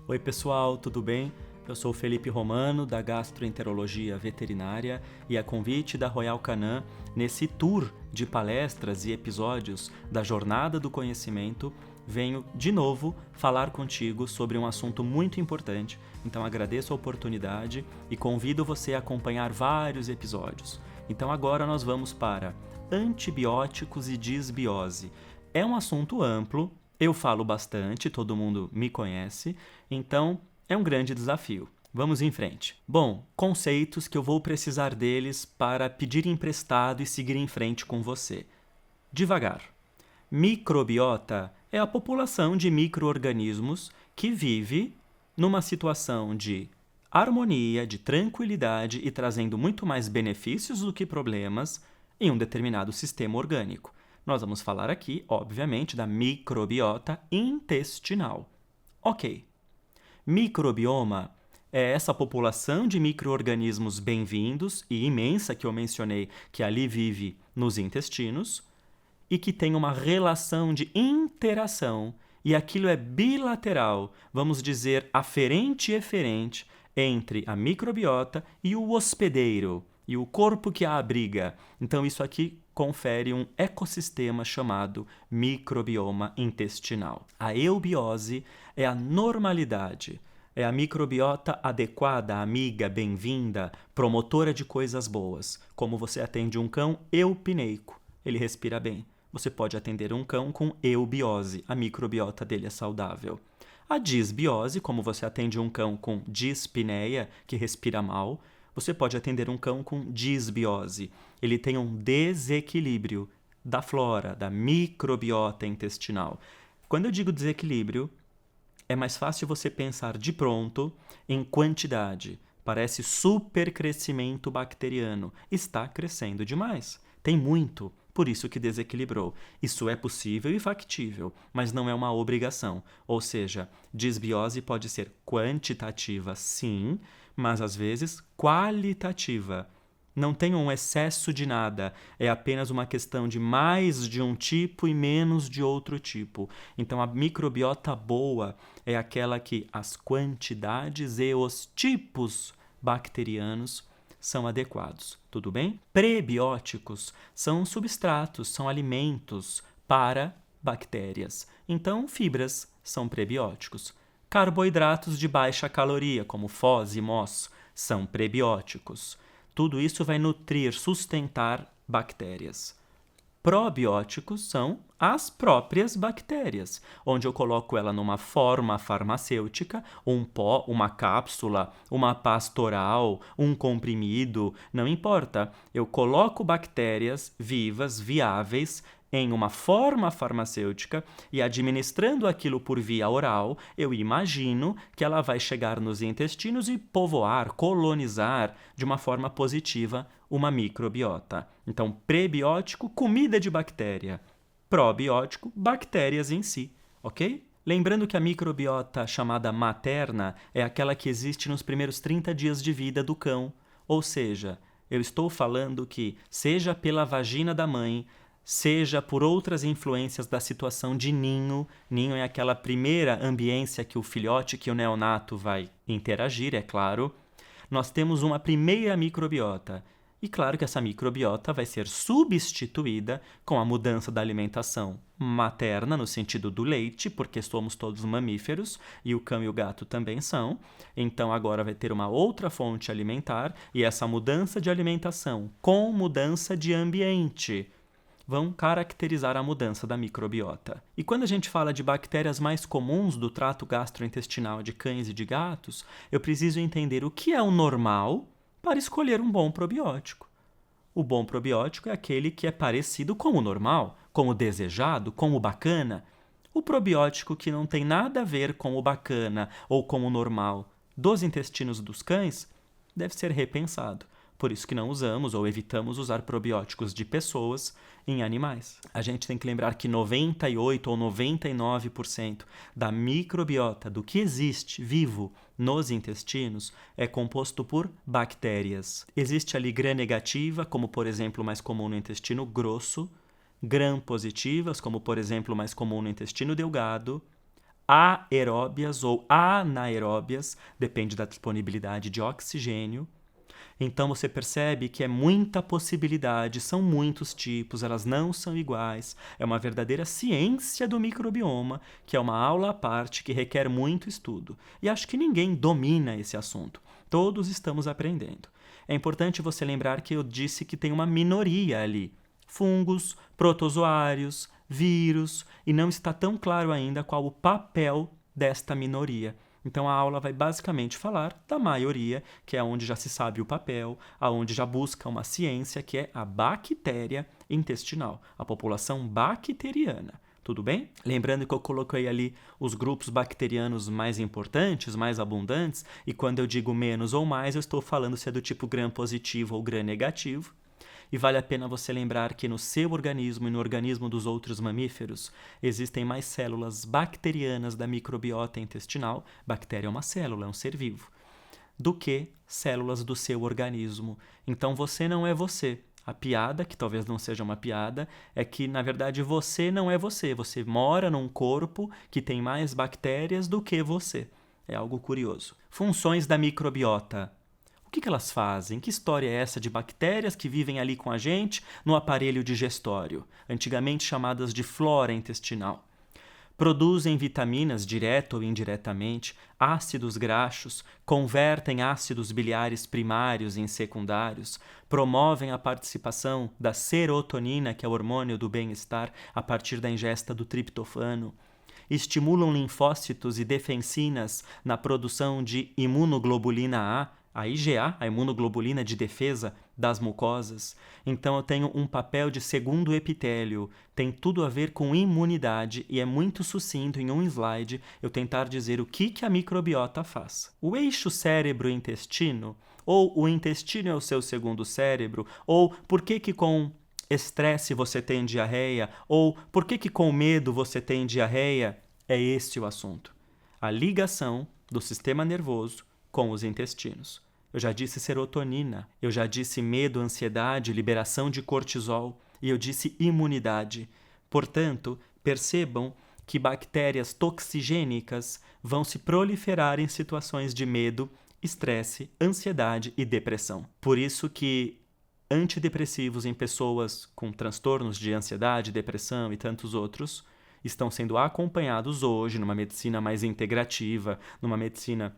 Oi pessoal, tudo bem? Eu sou o Felipe Romano, da Gastroenterologia Veterinária, e a convite da Royal Canin, nesse tour de palestras e episódios da Jornada do Conhecimento, venho de novo falar contigo sobre um assunto muito importante. Então agradeço a oportunidade e convido você a acompanhar vários episódios. Então agora nós vamos para antibióticos e disbiose. É um assunto amplo, eu falo bastante, todo mundo me conhece, então é um grande desafio. Vamos em frente. Bom, conceitos que eu vou precisar deles para pedir emprestado e seguir em frente com você. Devagar. Microbiota é a população de micro-organismos que vive numa situação de harmonia, de tranquilidade e trazendo muito mais benefícios do que problemas em um determinado sistema orgânico. Nós vamos falar aqui, obviamente, da microbiota intestinal. Ok. Microbioma é essa população de micro-organismos bem-vindos e imensa que eu mencionei, que ali vive nos intestinos, e que tem uma relação de interação, e aquilo é bilateral, vamos dizer aferente e eferente, entre a microbiota e o hospedeiro, e o corpo que a abriga. Então isso aqui confere um ecossistema chamado microbioma intestinal. A eubiose é a normalidade, é a microbiota adequada, amiga, bem-vinda, promotora de coisas boas. Como você atende um cão eupineico, ele respira bem. Você pode atender um cão com eubiose, a microbiota dele é saudável. A disbiose, como você atende um cão com dispneia, que respira mal, você pode atender um cão com disbiose. Ele tem um desequilíbrio da flora, da microbiota intestinal. Quando eu digo desequilíbrio, é mais fácil você pensar de pronto em quantidade. Parece supercrescimento bacteriano. Está crescendo demais. Tem muito, por isso que desequilibrou. Isso é possível e factível, mas não é uma obrigação. Ou seja, disbiose pode ser quantitativa, sim, mas às vezes qualitativa. Não tem um excesso de nada, é apenas uma questão de mais de um tipo e menos de outro tipo. Então a microbiota boa é aquela que as quantidades e os tipos bacterianos são adequados, tudo bem? Prebióticos são substratos, são alimentos para bactérias. Então, fibras são prebióticos. Carboidratos de baixa caloria, como Foz e Mos, são prebióticos. Tudo isso vai nutrir, sustentar bactérias. Probióticos são as próprias bactérias, onde eu coloco ela numa forma farmacêutica, um pó, uma cápsula, uma pasta oral, um comprimido, não importa. Eu coloco bactérias vivas, viáveis, em uma forma farmacêutica e administrando aquilo por via oral, eu imagino que ela vai chegar nos intestinos e povoar, colonizar de uma forma positiva uma microbiota. Então, prebiótico, comida de bactéria. Probiótico, bactérias em si, ok? Lembrando que a microbiota chamada materna é aquela que existe nos primeiros 30 dias de vida do cão. Ou seja, eu estou falando que, seja pela vagina da mãe, seja por outras influências da situação de ninho. Ninho é aquela primeira ambiência que o filhote, que o neonato vai interagir, é claro. Nós temos uma primeira microbiota. E claro que essa microbiota vai ser substituída com a mudança da alimentação materna, no sentido do leite, porque somos todos mamíferos e o cão e o gato também são. Então agora vai ter uma outra fonte alimentar e essa mudança de alimentação com mudança de ambiente vão caracterizar a mudança da microbiota. E quando a gente fala de bactérias mais comuns do trato gastrointestinal de cães e de gatos, eu preciso entender o que é o normal para escolher um bom probiótico. O bom probiótico é aquele que é parecido com o normal, com o desejado, com o bacana. O probiótico que não tem nada a ver com o bacana ou com o normal dos intestinos dos cães deve ser repensado. Por isso que não usamos ou evitamos usar probióticos de pessoas em animais. A gente tem que lembrar que 98% ou 99% da microbiota do que existe vivo nos intestinos é composto por bactérias. Existe ali gram-negativa, como por exemplo mais comum no intestino grosso, gram-positivas, como por exemplo mais comum no intestino delgado, aeróbias ou anaeróbias, depende da disponibilidade de oxigênio. Então você percebe que é muita possibilidade, são muitos tipos, elas não são iguais. É uma verdadeira ciência do microbioma, que é uma aula à parte que requer muito estudo. E acho que ninguém domina esse assunto. Todos estamos aprendendo. É importante você lembrar que eu disse que tem uma minoria ali. Fungos, protozoários, vírus, e não está tão claro ainda qual o papel desta minoria. Então a aula vai basicamente falar da maioria, que é onde já se sabe o papel, aonde já busca uma ciência, que é a bactéria intestinal, a população bacteriana. Tudo bem? Lembrando que eu coloquei ali os grupos bacterianos mais importantes, mais abundantes, e quando eu digo menos ou mais, eu estou falando se é do tipo gram-positivo ou gram-negativo. E vale a pena você lembrar que no seu organismo e no organismo dos outros mamíferos existem mais células bacterianas da microbiota intestinal, bactéria é uma célula, é um ser vivo, do que células do seu organismo. Então você não é você. A piada, que talvez não seja uma piada, é que, na verdade, você não é você. Você mora num corpo que tem mais bactérias do que você. É algo curioso. Funções da microbiota. O que elas fazem? Que história é essa de bactérias que vivem ali com a gente no aparelho digestório, antigamente chamadas de flora intestinal? Produzem vitaminas, direto ou indiretamente, ácidos graxos, convertem ácidos biliares primários em secundários, promovem a participação da serotonina, que é o hormônio do bem-estar, a partir da ingesta do triptofano, estimulam linfócitos e defensinas na produção de imunoglobulina A IgA, a imunoglobulina de defesa das mucosas. Então eu tenho um papel de segundo epitélio, tem tudo a ver com imunidade e é muito sucinto em um slide eu tentar dizer o que a microbiota faz. O eixo cérebro-intestino, ou o intestino é o seu segundo cérebro, ou por que com estresse você tem diarreia, ou por que com medo você tem diarreia, é esse o assunto. A ligação do sistema nervoso com os intestinos. Eu já disse serotonina, eu já disse medo, ansiedade, liberação de cortisol e eu disse imunidade. Portanto, percebam que bactérias toxigênicas vão se proliferar em situações de medo, estresse, ansiedade e depressão. Por isso que antidepressivos em pessoas com transtornos de ansiedade, depressão e tantos outros estão sendo acompanhados hoje numa medicina mais integrativa, numa medicina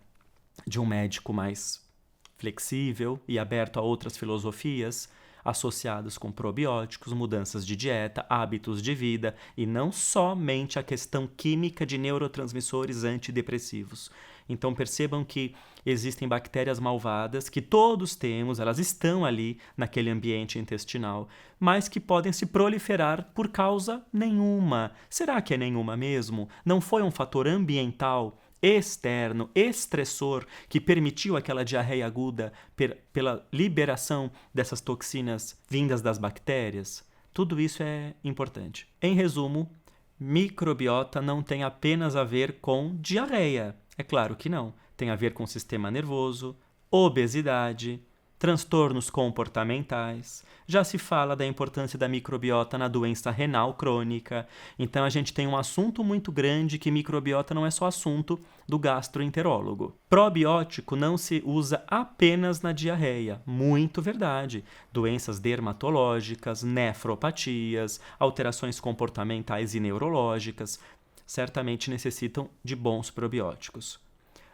de um médico mais flexível e aberto a outras filosofias, associados com probióticos, mudanças de dieta, hábitos de vida e não somente a questão química de neurotransmissores antidepressivos. Então percebam que existem bactérias malvadas que todos temos, elas estão ali naquele ambiente intestinal, mas que podem se proliferar por causa nenhuma. Será que é nenhuma mesmo? Não foi um fator ambiental externo, estressor, que permitiu aquela diarreia aguda pela liberação dessas toxinas vindas das bactérias? Tudo isso é importante. Em resumo, microbiota não tem apenas a ver com diarreia. É claro que não. Tem a ver com sistema nervoso, obesidade, transtornos comportamentais. Já se fala da importância da microbiota na doença renal crônica. Então a gente tem um assunto muito grande que microbiota não é só assunto do gastroenterólogo. Probiótico não se usa apenas na diarreia. Muito verdade. Doenças dermatológicas, nefropatias, alterações comportamentais e neurológicas certamente necessitam de bons probióticos.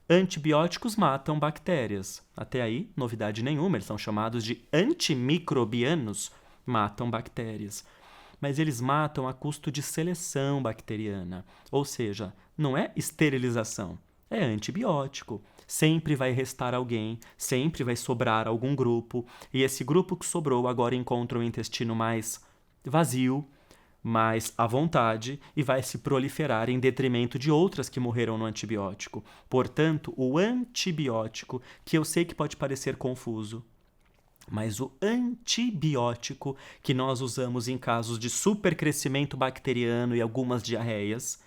Antibióticos matam bactérias. Até aí, novidade nenhuma, eles são chamados de antimicrobianos, matam bactérias. Mas eles matam a custo de seleção bacteriana, ou seja, não é esterilização, é antibiótico. Sempre vai restar alguém, sempre vai sobrar algum grupo, e esse grupo que sobrou agora encontra um intestino mais vazio, mais à vontade e vai se proliferar em detrimento de outras que morreram no antibiótico. Portanto, o antibiótico, que eu sei que pode parecer confuso, mas o antibiótico que nós usamos em casos de supercrescimento bacteriano e algumas diarreias,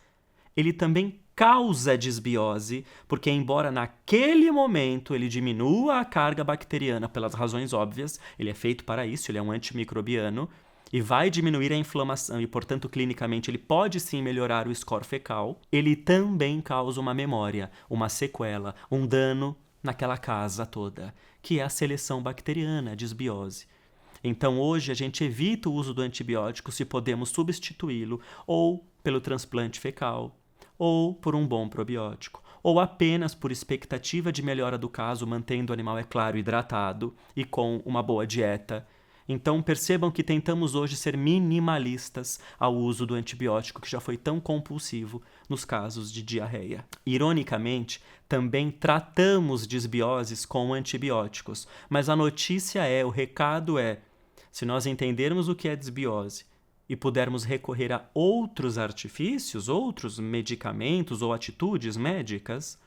ele também causa desbiose, porque embora naquele momento ele diminua a carga bacteriana pelas razões óbvias, ele é feito para isso, ele é um antimicrobiano, e vai diminuir a inflamação e, portanto, clinicamente ele pode sim melhorar o score fecal, ele também causa uma memória, uma sequela, um dano naquela casa toda, que é a seleção bacteriana, a disbiose. Então, hoje, a gente evita o uso do antibiótico se podemos substituí-lo ou pelo transplante fecal, ou por um bom probiótico, ou apenas por expectativa de melhora do caso, mantendo o animal, é claro, hidratado e com uma boa dieta. Então, percebam que tentamos hoje ser minimalistas ao uso do antibiótico, que já foi tão compulsivo nos casos de diarreia. Ironicamente, também tratamos disbioses com antibióticos, mas a notícia o recado é, se nós entendermos o que é disbiose e pudermos recorrer a outros artifícios, outros medicamentos ou atitudes médicas,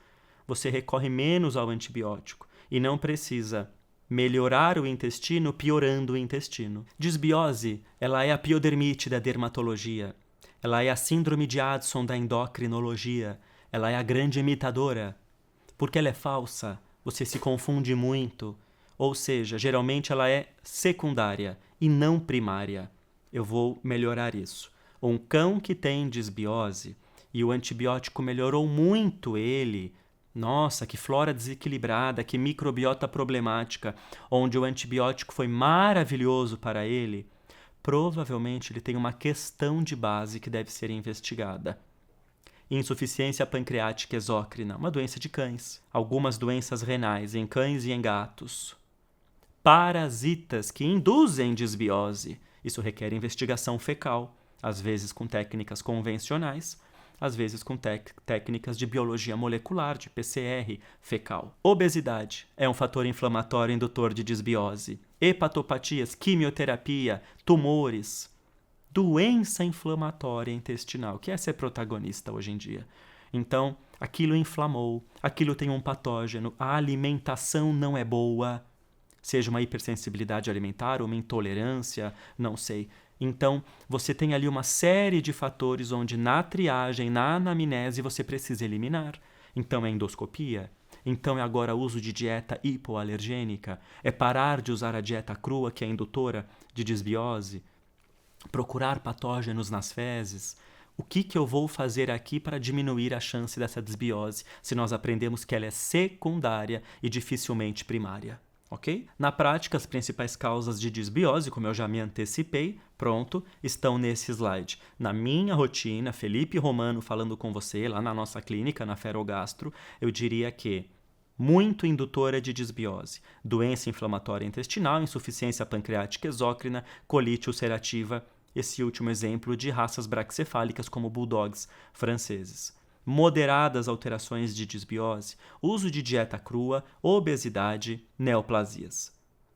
você recorre menos ao antibiótico e não precisa melhorar o intestino piorando o intestino. Disbiose, ela é a piodermite da dermatologia, ela é a síndrome de Addison da endocrinologia, ela é a grande imitadora. Porque ela é falsa, você se confunde muito, ou seja, geralmente ela é secundária e não primária. Eu vou melhorar isso. Um cão que tem disbiose e o antibiótico melhorou muito ele, nossa, que flora desequilibrada, que microbiota problemática, onde o antibiótico foi maravilhoso para ele, provavelmente ele tem uma questão de base que deve ser investigada. Insuficiência pancreática exócrina, uma doença de cães. Algumas doenças renais em cães e em gatos. Parasitas que induzem disbiose. Isso requer investigação fecal, às vezes com técnicas convencionais, às vezes com técnicas de biologia molecular, de PCR fecal. Obesidade é um fator inflamatório indutor de disbiose. Hepatopatias, quimioterapia, tumores, doença inflamatória intestinal, que essa é protagonista hoje em dia. Então, aquilo inflamou, aquilo tem um patógeno, a alimentação não é boa, seja uma hipersensibilidade alimentar, uma intolerância, não sei. Então, você tem ali uma série de fatores onde na triagem, na anamnese, você precisa eliminar. Então, é endoscopia. Então, é agora uso de dieta hipoalergênica. É parar de usar a dieta crua, que é indutora de disbiose. Procurar patógenos nas fezes. O que eu vou fazer aqui para diminuir a chance dessa disbiose, se nós aprendemos que ela é secundária e dificilmente primária? Ok? Na prática, as principais causas de disbiose, como eu já me antecipei, estão nesse slide. Na minha rotina, Felipe Romano falando com você, lá na nossa clínica, na Ferogastro, eu diria que muito indutora de disbiose, doença inflamatória intestinal, insuficiência pancreática exócrina, colite ulcerativa, esse último exemplo de raças braquicefálicas como bulldogs franceses. Moderadas alterações de disbiose, uso de dieta crua, obesidade, neoplasias.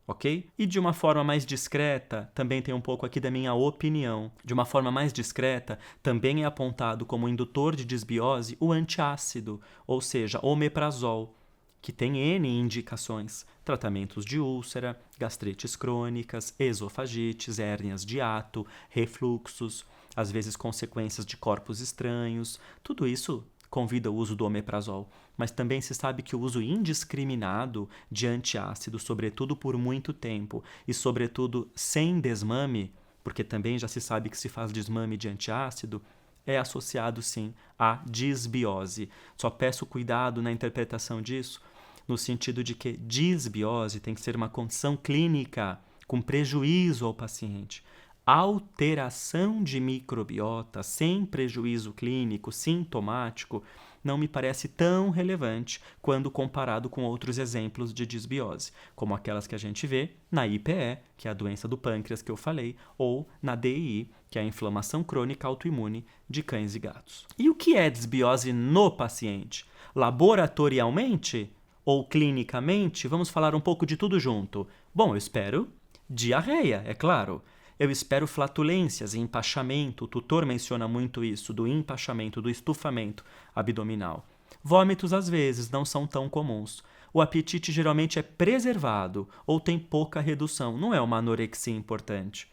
Ok? E de uma forma mais discreta, também tem um pouco aqui da minha opinião, de uma forma mais discreta, também é apontado como indutor de disbiose o antiácido, ou seja, omeprazol, que tem N indicações, tratamentos de úlcera, gastrites crônicas, esofagites, hérnias de hiato, refluxos, às vezes consequências de corpos estranhos, tudo isso convida o uso do omeprazol. Mas também se sabe que o uso indiscriminado de antiácido, sobretudo por muito tempo e sobretudo sem desmame, porque também já se sabe que se faz desmame de antiácido, é associado sim à disbiose. Só peço cuidado na interpretação disso, no sentido de que disbiose tem que ser uma condição clínica com prejuízo ao paciente. Alteração de microbiota sem prejuízo clínico, sintomático, não me parece tão relevante quando comparado com outros exemplos de disbiose, como aquelas que a gente vê na IPE, que é a doença do pâncreas que eu falei, ou na DII, que é a inflamação crônica autoimune de cães e gatos. E o que é disbiose no paciente? Laboratorialmente ou clinicamente? Vamos falar um pouco de tudo junto. Bom, eu espero diarreia, é claro. Eu espero flatulências e empachamento, o tutor menciona muito isso, do empachamento, do estufamento abdominal. Vômitos, às vezes, não são tão comuns. O apetite geralmente é preservado ou tem pouca redução, não é uma anorexia importante.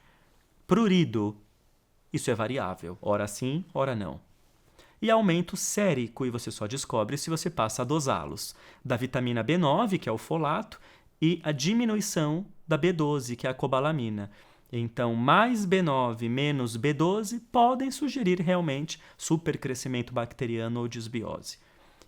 Prurido, isso é variável, ora sim, ora não. E aumento sérico, e você só descobre se você passa a dosá-los, da vitamina B9, que é o folato, e a diminuição da B12, que é a cobalamina. Então, mais B9 menos B12 podem sugerir realmente supercrescimento bacteriano ou disbiose.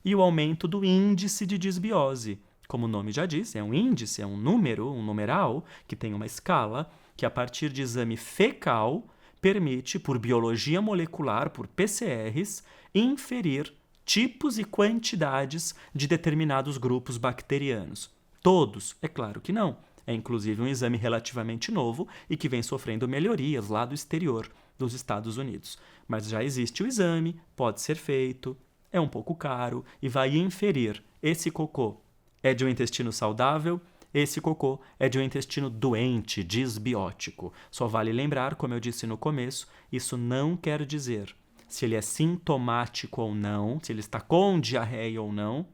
E o aumento do índice de disbiose. Como o nome já diz, é um índice, é um número, um numeral, que tem uma escala, que a partir de exame fecal permite, por biologia molecular, por PCRs, inferir tipos e quantidades de determinados grupos bacterianos. Todos? É claro que não. É inclusive um exame relativamente novo e que vem sofrendo melhorias lá do exterior dos Estados Unidos. Mas já existe o exame, pode ser feito, é um pouco caro e vai inferir: esse cocô é de um intestino saudável, esse cocô é de um intestino doente, disbiótico. Só vale lembrar, como eu disse no começo, isso não quer dizer se ele é sintomático ou não, se ele está com diarreia ou não.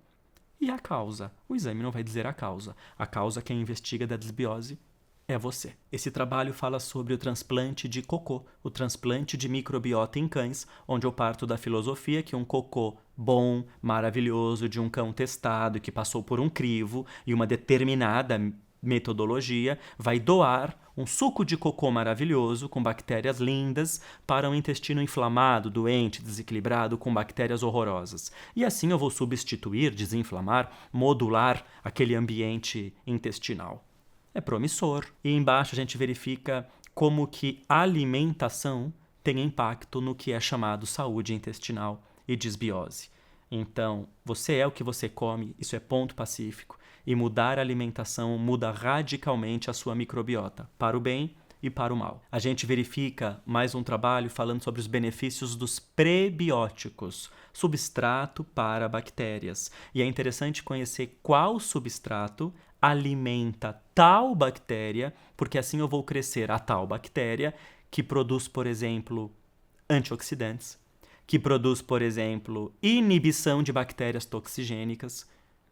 E a causa? O exame não vai dizer a causa. A causa, quem investiga da disbiose é você. Esse trabalho fala sobre o transplante de cocô, o transplante de microbiota em cães, onde eu parto da filosofia que um cocô bom, maravilhoso, de um cão testado, que passou por um crivo e uma determinada metodologia, vai doar um suco de cocô maravilhoso com bactérias lindas para um intestino inflamado, doente, desequilibrado, com bactérias horrorosas. E assim eu vou substituir, desinflamar, modular aquele ambiente intestinal. É promissor. E embaixo a gente verifica como que a alimentação tem impacto no que é chamado saúde intestinal e disbiose. Então, você é o que você come, isso é ponto pacífico. E mudar a alimentação muda radicalmente a sua microbiota, para o bem e para o mal. A gente verifica mais um trabalho falando sobre os benefícios dos prebióticos, substrato para bactérias. E é interessante conhecer qual substrato alimenta tal bactéria, porque assim eu vou crescer a tal bactéria que produz, por exemplo, antioxidantes, que produz, por exemplo, inibição de bactérias toxigênicas.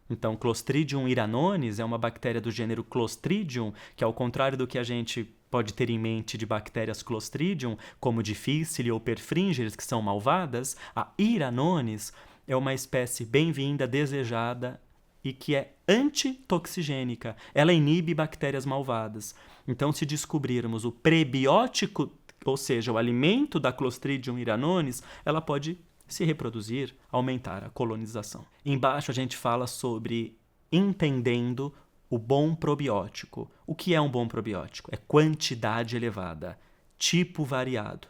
Então, Clostridium iranones é uma bactéria do gênero Clostridium, que ao contrário do que a gente pode ter em mente de bactérias Clostridium, como Difficile ou Perfringens, que são malvadas, a Iranones é uma espécie bem-vinda, desejada e que é antitoxigênica. Ela inibe bactérias malvadas. Então, se descobrirmos o prebiótico, ou seja, o alimento da Clostridium iranones, ela pode se reproduzir, aumentar a colonização. Embaixo a gente fala sobre entendendo o bom probiótico. O que é um bom probiótico? É quantidade elevada, tipo variado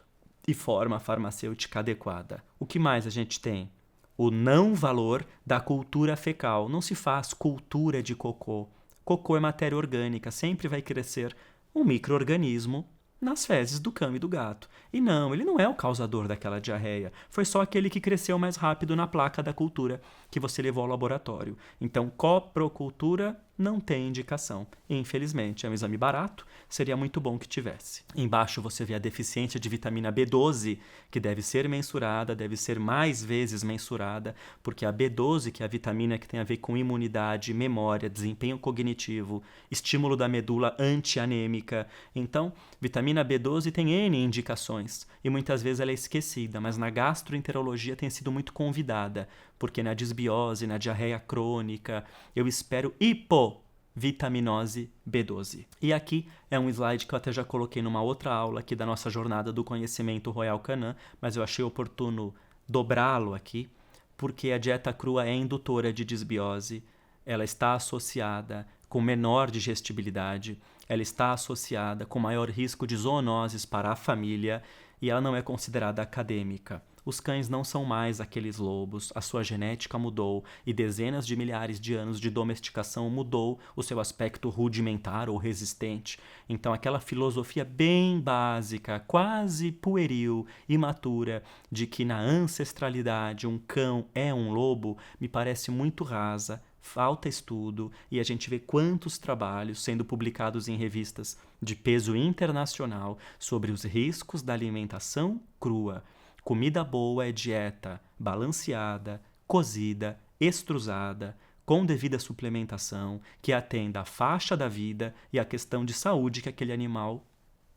e forma farmacêutica adequada. O que mais a gente tem? O não valor da cultura fecal. Não se faz cultura de cocô. Cocô é matéria orgânica, sempre vai crescer um micro-organismo nas fezes do cão e do gato. E não, ele não é o causador daquela diarreia. Foi só aquele que cresceu mais rápido na placa da cultura que você levou ao laboratório. Então, coprocultura não tem indicação. Infelizmente, é um exame barato, seria muito bom que tivesse. Embaixo você vê a deficiência de vitamina B12, que deve ser mensurada, deve ser mais vezes mensurada, porque a B12, que é a vitamina que tem a ver com imunidade, memória, desempenho cognitivo, estímulo da medula antianêmica. Então, vitamina B12 tem N indicações, e muitas vezes ela é esquecida, mas na gastroenterologia tem sido muito convidada, porque na disbiose, na diarreia crônica, eu espero hipovitaminose B12. E aqui é um slide que eu até já coloquei numa outra aula aqui da nossa jornada do conhecimento Royal Canin, mas eu achei oportuno dobrá-lo aqui, porque a dieta crua é indutora de disbiose, ela está associada com menor digestibilidade, ela está associada com maior risco de zoonoses para a família e ela não é considerada acadêmica. Os cães não são mais aqueles lobos, a sua genética mudou e dezenas de milhares de anos de domesticação mudou o seu aspecto rudimentar ou resistente. Então aquela filosofia bem básica, quase pueril, imatura, de que na ancestralidade um cão é um lobo, me parece muito rasa, falta estudo e a gente vê quantos trabalhos sendo publicados em revistas de peso internacional sobre os riscos da alimentação crua. Comida boa é dieta balanceada, cozida, extrusada, com devida suplementação, que atenda à faixa da vida e à questão de saúde que aquele animal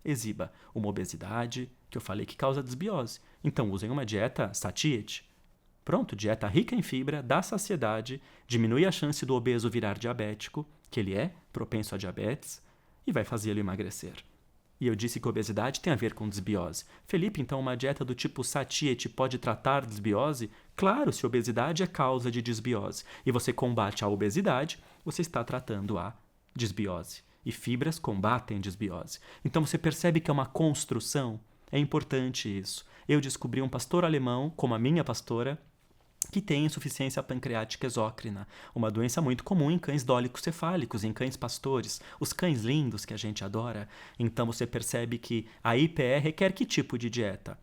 exiba. Uma obesidade, que eu falei que causa desbiose. Então usem uma dieta satiety. Pronto, dieta rica em fibra, dá saciedade, diminui a chance do obeso virar diabético, que ele é propenso a diabetes, e vai fazê-lo emagrecer. E eu disse que obesidade tem a ver com desbiose. Felipe, então uma dieta do tipo satiety pode tratar desbiose? Claro, se obesidade é causa de desbiose e você combate a obesidade, você está tratando a desbiose. E fibras combatem desbiose. Então você percebe que é uma construção. É importante isso. Eu descobri um pastor alemão, como a minha pastora, que tem insuficiência pancreática exócrina, uma doença muito comum em cães dólicos-cefálicos, em cães pastores, os cães lindos que a gente adora. Então você percebe que a IPE requer que tipo de dieta?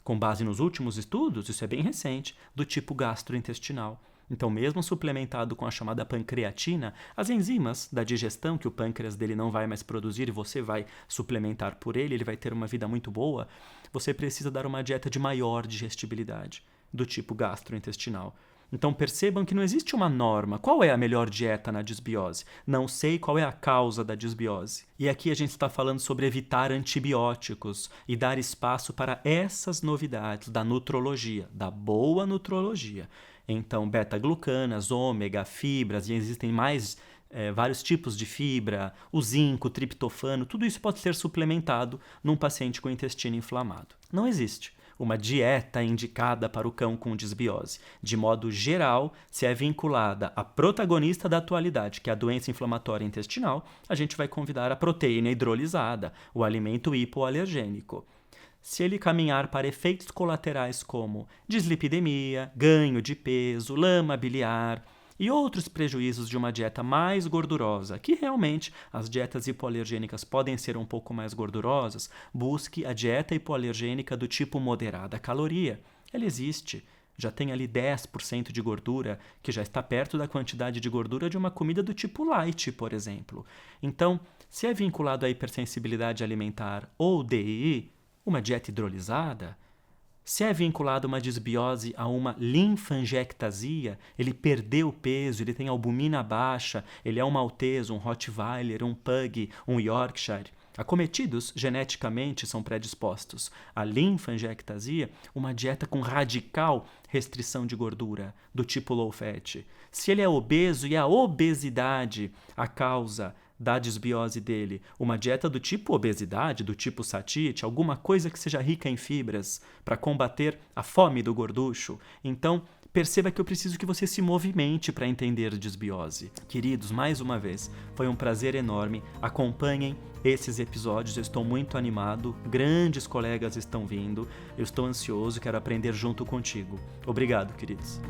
Com base nos últimos estudos, isso é bem recente, do tipo gastrointestinal. Então, mesmo suplementado com a chamada pancreatina, as enzimas da digestão que o pâncreas dele não vai mais produzir e você vai suplementar por ele vai ter uma vida muito boa, você precisa dar uma dieta de maior digestibilidade, do tipo gastrointestinal. Então percebam que não existe uma norma. Qual é a melhor dieta na desbiose? Não sei qual é a causa da desbiose. E aqui a gente está falando sobre evitar antibióticos e dar espaço para essas novidades da nutrologia, da boa nutrologia. Então, beta-glucanas, ômega, fibras, e existem mais vários tipos de fibra, o zinco, o triptofano, tudo isso pode ser suplementado num paciente com intestino inflamado. Não existe uma dieta indicada para o cão com desbiose. De modo geral, se é vinculada à protagonista da atualidade, que é a doença inflamatória intestinal, a gente vai convidar a proteína hidrolisada, o alimento hipoalergênico. Se ele caminhar para efeitos colaterais como dislipidemia, ganho de peso, lama biliar e outros prejuízos de uma dieta mais gordurosa, que realmente as dietas hipoalergênicas podem ser um pouco mais gordurosas, busque a dieta hipoalergênica do tipo moderada caloria. Ela existe. Já tem ali 10% de gordura, que já está perto da quantidade de gordura de uma comida do tipo light, por exemplo. Então, se é vinculado à hipersensibilidade alimentar ou DII, uma dieta hidrolisada, se é vinculado uma desbiose a uma linfangiectasia, ele perdeu peso, ele tem albumina baixa, ele é um maltese, um rottweiler, um pug, um yorkshire. Acometidos geneticamente são predispostos à linfangiectasia, uma dieta com radical restrição de gordura, do tipo low fat. Se ele é obeso e a obesidade a causa da desbiose dele, uma dieta do tipo obesidade, do tipo satiety, alguma coisa que seja rica em fibras para combater a fome do gorducho. Então, perceba que eu preciso que você se movimente para entender desbiose. Queridos, mais uma vez, foi um prazer enorme. Acompanhem esses episódios, eu estou muito animado, grandes colegas estão vindo, eu estou ansioso, quero aprender junto contigo. Obrigado, queridos.